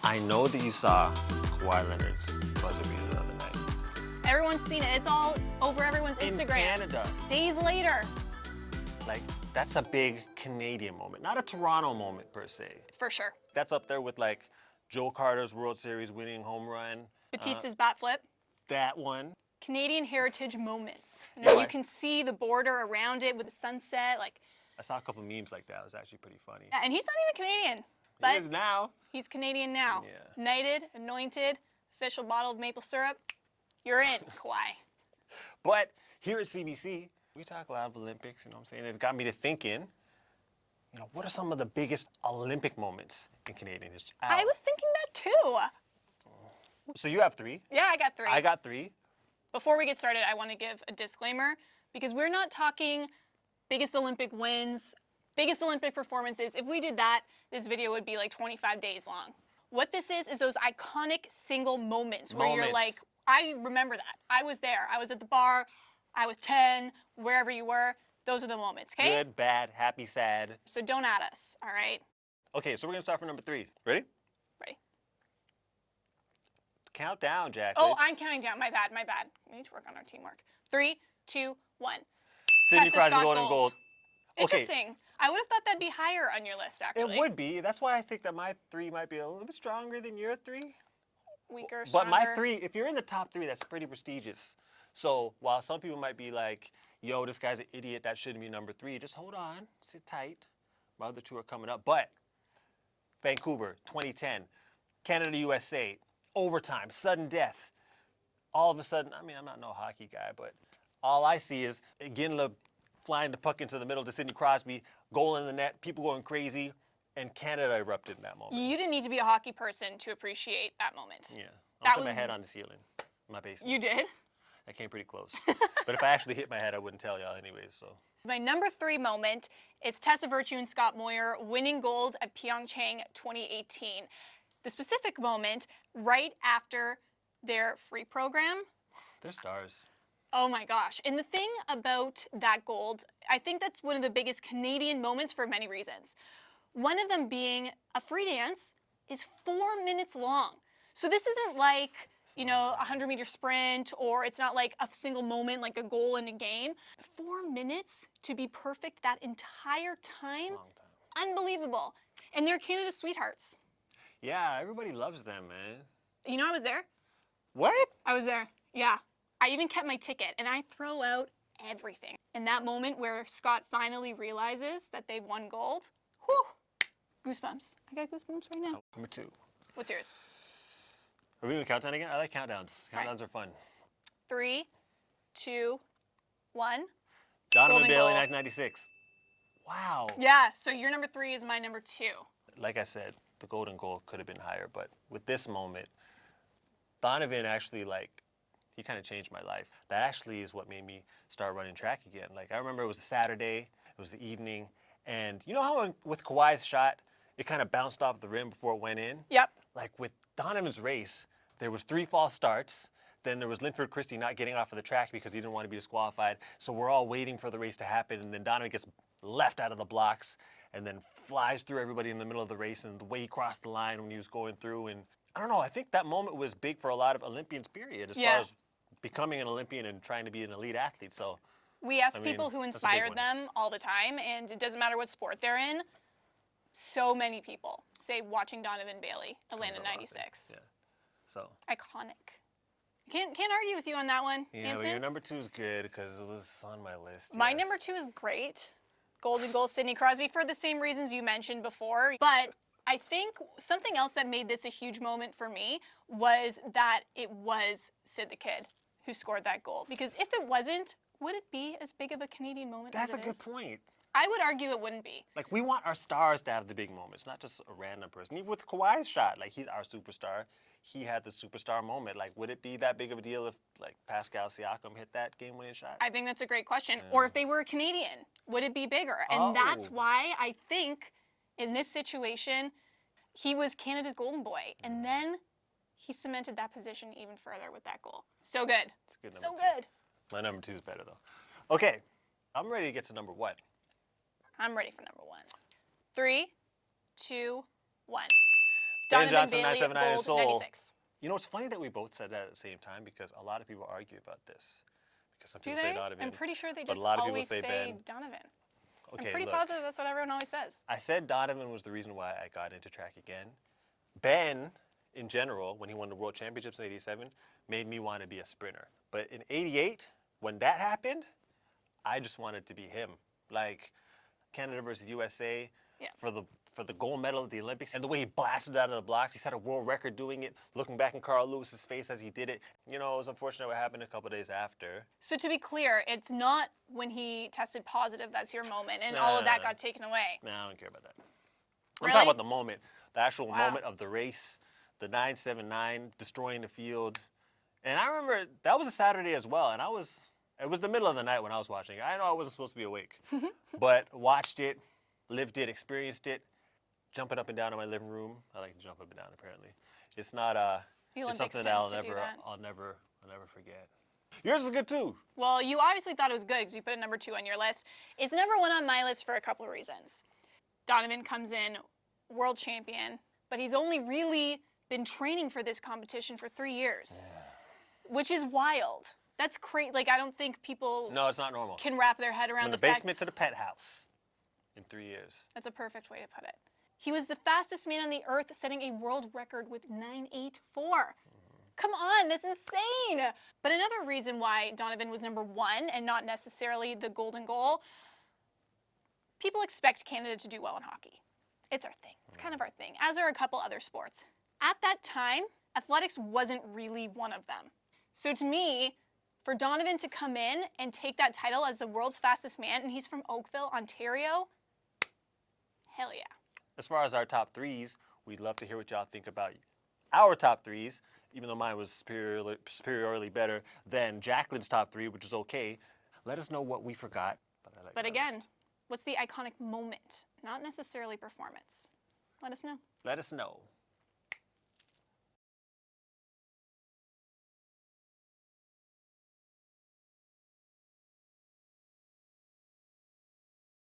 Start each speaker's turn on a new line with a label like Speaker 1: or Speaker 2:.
Speaker 1: I know that you saw Kawhi Leonard's buzzer beater the other night.
Speaker 2: Everyone's seen it. It's all over everyone's Instagram.
Speaker 1: In Canada.
Speaker 2: Days later.
Speaker 1: Like, that's a big Canadian moment, not a Toronto moment per se.
Speaker 2: For sure.
Speaker 1: That's up there with like Joe Carter's World Series winning home run.
Speaker 2: Batista's bat flip.
Speaker 1: That one.
Speaker 2: Canadian heritage moments.
Speaker 1: Yeah,
Speaker 2: You can see the border around it with the sunset. Like,
Speaker 1: I saw a couple memes like that. It was actually pretty funny.
Speaker 2: yeah, and he's not even Canadian.
Speaker 1: He
Speaker 2: But
Speaker 1: is now.
Speaker 2: he's Canadian now.
Speaker 1: Yeah.
Speaker 2: Knighted, anointed, official bottle of maple syrup. You're in, Kawhi.
Speaker 1: But here at CBC, we talk a lot of Olympics, you know what I'm saying? It got me to thinking, you know, what are some of the biggest Olympic moments in Canadian history?
Speaker 2: I was thinking that too.
Speaker 1: So you have 3.
Speaker 2: Yeah, I got 3.
Speaker 1: I got 3.
Speaker 2: Before we get started, I want to give a disclaimer because we're not talking biggest Olympic wins, biggest Olympic performances. If we did that, this video would be like 25 days long. What this is those iconic single moments where you're like, I remember that. I was there. I was at the bar. I was 10, wherever you were. Those are the moments, okay?
Speaker 1: Good, bad, happy, sad.
Speaker 2: So don't add us, all right?
Speaker 1: Okay, so we're going to start from number 3. Ready?
Speaker 2: Ready?
Speaker 1: Count down, Jacqueline.
Speaker 2: Oh, I'm counting down. My bad. We need to work on our teamwork. 3, 2, 1.
Speaker 1: Sidney
Speaker 2: Tessa
Speaker 1: Crosby,
Speaker 2: Scott
Speaker 1: gold and gold.
Speaker 2: Interesting. I would have thought that'd be higher on your list, actually.
Speaker 1: It would be. That's why I think that my 3 might be a little bit stronger than your 3.
Speaker 2: Weaker,
Speaker 1: But
Speaker 2: stronger.
Speaker 1: my 3, if you're in the top 3, that's pretty prestigious. So while some people might be like, yo, this guy's an idiot, that shouldn't be number 3, just hold on, sit tight. My other 2 are coming up. But Vancouver, 2010, Canada, USA, overtime, sudden death. All of a sudden, I mean, I'm not no hockey guy, but all I see is Ginla flying the puck into the middle to Sidney Crosby, goal in the net, people going crazy, and Canada erupted in that moment.
Speaker 2: You didn't need to be a hockey person to appreciate that moment.
Speaker 1: Yeah,
Speaker 2: That
Speaker 1: I was
Speaker 2: was-
Speaker 1: my head on the ceiling, in my basement.
Speaker 2: You did?
Speaker 1: I came pretty close. But if I actually hit my head, I wouldn't tell y'all anyways, so.
Speaker 2: My number 3 moment is Tessa Virtue and Scott Moir winning gold at Pyeongchang 2018. The specific moment right after their free program.
Speaker 1: They're stars.
Speaker 2: Oh my gosh. And the thing about that gold, I think that's one of the biggest Canadian moments for many reasons. One of them being a free dance is 4 minutes long. So this isn't like, you know, a 100-meter sprint, or it's not like a single moment, like a goal in a game. 4 minutes to be perfect that entire time?
Speaker 1: Long time.
Speaker 2: Unbelievable. And they're Canada's sweethearts.
Speaker 1: Yeah, everybody loves them, man.
Speaker 2: You know, I was there.
Speaker 1: What?
Speaker 2: I was there. Yeah. I even kept my ticket, and I throw out everything. In that moment where Scott finally realizes that they've won gold, whew, goosebumps. I got goosebumps right now.
Speaker 1: Number 2.
Speaker 2: What's yours?
Speaker 1: Are we doing a countdown again? I like countdowns.
Speaker 2: Right.
Speaker 1: Countdowns are fun.
Speaker 2: 3, 2, 1.
Speaker 1: Donovan
Speaker 2: Golden
Speaker 1: Bailey,
Speaker 2: goal.
Speaker 1: 1996. Wow.
Speaker 2: Yeah, so your number 3 is my number 2.
Speaker 1: Like I said, the golden goal could have been higher, but with this moment, Donovan actually, like, he kind of changed my life. That actually is what made me start running track again. Like, I remember it was a Saturday, it was the evening, and you know how with Kawhi's shot, it kind of bounced off the rim before it went in?
Speaker 2: Yep.
Speaker 1: Like, with Donovan's race, there was 3 false starts. Then there was Linford Christie not getting off of the track because he didn't want to be disqualified. So we're all waiting for the race to happen, and then Donovan gets left out of the blocks and then flies through everybody in the middle of the race, and the way he crossed the line when he was going through. And I don't know, I think that moment was big for a lot of Olympians, period, as far as becoming an Olympian and trying to be an elite athlete. So
Speaker 2: We ask
Speaker 1: I mean,
Speaker 2: people who
Speaker 1: that's a big
Speaker 2: inspired
Speaker 1: one.
Speaker 2: them all the time, and it doesn't matter what sport they're in. So many people say watching Donovan Bailey, Atlanta
Speaker 1: comes a lot,
Speaker 2: 96.
Speaker 1: yeah. So
Speaker 2: Iconic. Can't argue with you on that one,
Speaker 1: yeah,
Speaker 2: Anson.
Speaker 1: but your number 2 is good because it was on my list.
Speaker 2: My
Speaker 1: yes.
Speaker 2: number 2 is great. Golden goal, Sidney Crosby, for the same reasons you mentioned before. But I think something else that made this a huge moment for me was that it was Sid the Kid who scored that goal. Because if it wasn't, would it be as big of a Canadian moment
Speaker 1: That's
Speaker 2: as
Speaker 1: a
Speaker 2: it
Speaker 1: good
Speaker 2: is?
Speaker 1: point.
Speaker 2: I would argue it wouldn't be.
Speaker 1: Like, we want our stars to have the big moments, not just a random person. Even with Kawhi's shot, like, he's our superstar. He had the superstar moment. Like, would it be that big of a deal if, like, Pascal Siakam hit that game-winning shot?
Speaker 2: I think that's a great question. Or if they were a Canadian, would it be bigger? And that's
Speaker 1: Oh.
Speaker 2: why I think in this situation, he was Canada's golden boy. And then he cemented that position even further with that goal. So good.
Speaker 1: It's a good
Speaker 2: So
Speaker 1: number 2.
Speaker 2: good.
Speaker 1: My number 2 is better, though. Okay, I'm ready to get to number 1.
Speaker 2: I'm ready for number 1. 3, 2, 1. Donovan
Speaker 1: Johnson,
Speaker 2: Bailey,
Speaker 1: 979
Speaker 2: gold,
Speaker 1: Seoul.
Speaker 2: 96.
Speaker 1: You know, it's funny that we both said that at the same time because a lot of people argue about this. Because some
Speaker 2: Do
Speaker 1: people
Speaker 2: they?
Speaker 1: say Donovan.
Speaker 2: I'm pretty sure they
Speaker 1: but a
Speaker 2: just
Speaker 1: lot of people
Speaker 2: always
Speaker 1: say Ben.
Speaker 2: Donovan.
Speaker 1: Okay,
Speaker 2: I'm pretty
Speaker 1: look,
Speaker 2: positive that's what everyone always says.
Speaker 1: I said Donovan was the reason why I got into track again. Ben, in general, when he won the World Championships in '87, made me want to be a sprinter. But in '88, when that happened, I just wanted to be him. Like Canada versus USA
Speaker 2: Yeah.
Speaker 1: for the gold medal at the Olympics, and the way he blasted out of the blocks. He set a world record doing it. Looking back in Carl Lewis's face as he did it, you know, it was unfortunate what happened a couple days after.
Speaker 2: So to be clear, it's not when he tested positive that's your moment, and
Speaker 1: No,
Speaker 2: all
Speaker 1: no,
Speaker 2: of that
Speaker 1: no.
Speaker 2: got taken away.
Speaker 1: Nah, I don't care about that. I'm
Speaker 2: Really?
Speaker 1: talking about the moment, the actual
Speaker 2: Wow.
Speaker 1: moment of the race, the 979 destroying the field. And I remember that was a Saturday as well, and it was the middle of the night when I was watching. I know I wasn't supposed to be awake, but watched it, lived it, experienced it, jumping up and down in my living room. I like to jump up and down apparently. It's not
Speaker 2: The
Speaker 1: it's
Speaker 2: Olympics
Speaker 1: something that
Speaker 2: tends to do that.
Speaker 1: I'll never forget. Yours is good too.
Speaker 2: Well, you obviously thought it was good because you put it number 2 on your list. It's number 1 on my list for a couple of reasons. Donovan comes in, world champion, but he's only really been training for this competition for 3 years, which is wild. That's crazy. Like, I don't think people
Speaker 1: No, it's not normal.
Speaker 2: can wrap their head around
Speaker 1: From the
Speaker 2: the fact.
Speaker 1: basement to the penthouse in 3 years.
Speaker 2: That's a perfect way to put it. He was the fastest man on the earth, setting a world record with 984. Come on, that's insane. But another reason why Donovan was number 1 and not necessarily the golden goal, people expect Canada to do well in hockey. It's our thing. It's kind of our thing, as are a couple other sports. At that time, athletics wasn't really one of them. So to me, for Donovan to come in and take that title as the world's fastest man, and he's from Oakville, Ontario, hell yeah.
Speaker 1: As far as our top threes, we'd love to hear what y'all think about our top threes, even though mine was superiorly better than Jacqueline's top 3, which is okay. Let us know what we forgot. I like
Speaker 2: But
Speaker 1: my
Speaker 2: again,
Speaker 1: list.
Speaker 2: what's the iconic moment? Not necessarily performance. Let us know.
Speaker 1: Let us know.